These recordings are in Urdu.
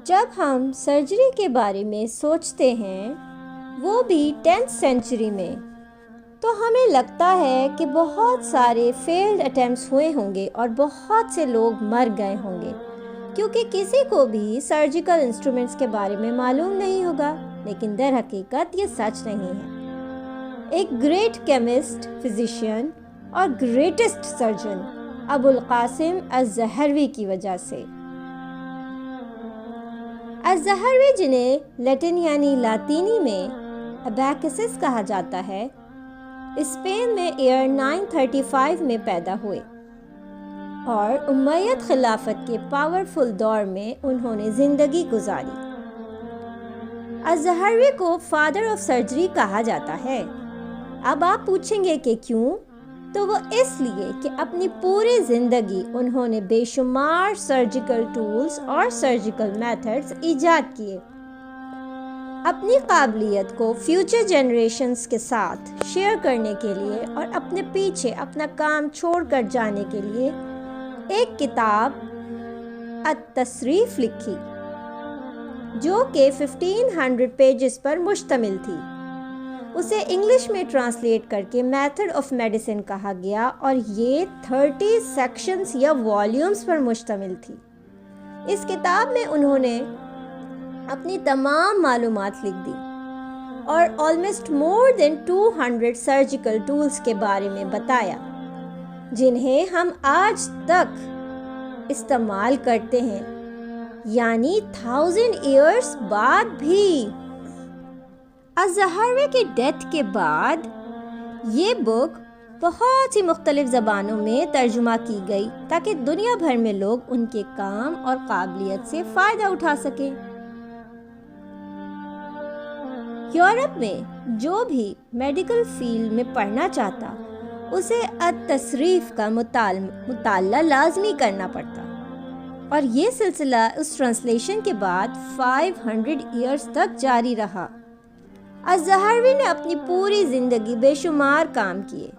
جب ہم سرجری کے بارے میں سوچتے ہیں وہ بھی 10th سینچری میں تو ہمیں لگتا ہے کہ بہت سارے فیلڈ اٹیمپٹس ہوئے ہوں گے اور بہت سے لوگ مر گئے ہوں گے کیونکہ کسی کو بھی سرجیکل انسٹرومنٹس کے بارے میں معلوم نہیں ہوگا، لیکن در حقیقت یہ سچ نہیں ہے۔ ایک گریٹ کیمسٹ، فزیشین اور گریٹسٹ سرجن ابو القاسم الزہروی کی وجہ سے۔ الزہروی، جنہیں لیٹن یعنی لاطینی میں ابیکسس کہا جاتا ہے، اسپین میں ایئر 935 میں پیدا ہوئے اور امید خلافت کے پاورفل دور میں انہوں نے زندگی گزاری۔ الزہروی کو فادر آف سرجری کہا جاتا ہے۔ اب آپ پوچھیں گے کہ کیوں؟ تو وہ اس لیے کہ اپنی پوری زندگی انہوں نے بے شمار سرجیکل ٹولز اور سرجیکل میتھڈز ایجاد کیے۔ اپنی قابلیت کو فیوچر جنریشنز کے ساتھ شیئر کرنے کے لیے اور اپنے پیچھے اپنا کام چھوڑ کر جانے کے لیے ایک کتاب التصریف لکھی جو کہ 1500 پیجز پر مشتمل تھی۔ اسے انگلش میں ٹرانسلیٹ کر کے میتھڈ آف میڈیسن کہا گیا اور یہ 30 سیکشنز یا والیومز پر مشتمل تھی۔ اس کتاب میں انہوں نے اپنی تمام معلومات لکھ دی اور آلموسٹ مور دین 200 سرجیکل ٹولز کے بارے میں بتایا جنہیں ہم آج تک استعمال کرتے ہیں، یعنی 1000 ایئرز بعد بھی۔ الزہروی کی ڈیتھ کے بعد یہ بک بہت سی مختلف زبانوں میں ترجمہ کی گئی تاکہ دنیا بھر میں لوگ ان کے کام اور قابلیت سے فائدہ اٹھا سکیں۔ یورپ میں جو بھی میڈیکل فیلڈ میں پڑھنا چاہتا اسے التصریف کا مطالعہ لازمی کرنا پڑتا اور یہ سلسلہ اس ٹرانسلیشن کے بعد 500 ایئرز تک جاری رہا۔ الزہروی نے اپنی پوری زندگی بے شمار کام کیے۔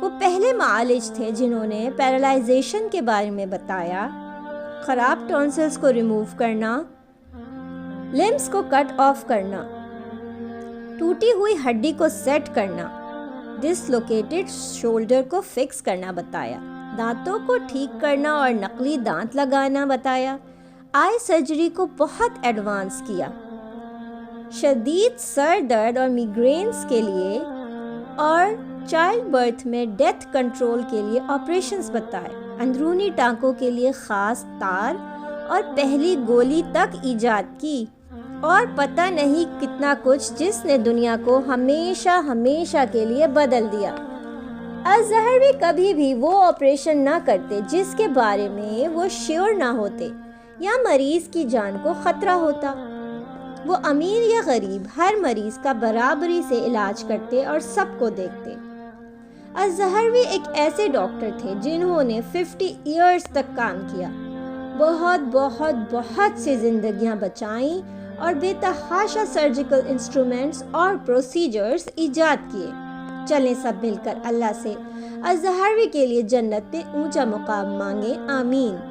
وہ پہلے معالج تھے جنہوں نے پیرالائزیشن کے بارے میں بتایا، خراب ٹونسلز کو ریموو کرنا، لمبس کو کٹ آف کرنا، ٹوٹی ہوئی ہڈی کو سیٹ کرنا، ڈسلوکیٹڈ شولڈر کو فکس کرنا بتایا، دانتوں کو ٹھیک کرنا اور نقلی دانت لگانا بتایا، آئی سرجری کو بہت ایڈوانس کیا، شدید سر درد اور میگرینز کے لیے اور چائلڈ برتھ میں ڈیتھ کنٹرول کے لیے آپریشنز بتائے، اندرونی ٹانکوں کے لیے خاص تار اور پہلی گولی تک ایجاد کی، اور پتہ نہیں کتنا کچھ جس نے دنیا کو ہمیشہ کے لیے بدل دیا۔ الزہروی کبھی بھی وہ آپریشن نہ کرتے جس کے بارے میں وہ شیور نہ ہوتے یا مریض کی جان کو خطرہ ہوتا۔ وہ امیر یا غریب ہر مریض کا برابری سے علاج کرتے اور سب کو دیکھتے۔ الزہروی ایک ایسے ڈاکٹر تھے جنہوں نے 50 ایئرز تک کام کیا، بہت سی زندگیاں بچائیں اور بے تحاشا سرجیکل انسٹرومنٹس اور پروسیجرز ایجاد کیے۔ چلیں سب مل کر اللہ سے الزہروی کے لیے جنت میں اونچا مقام مانگیں، آمین۔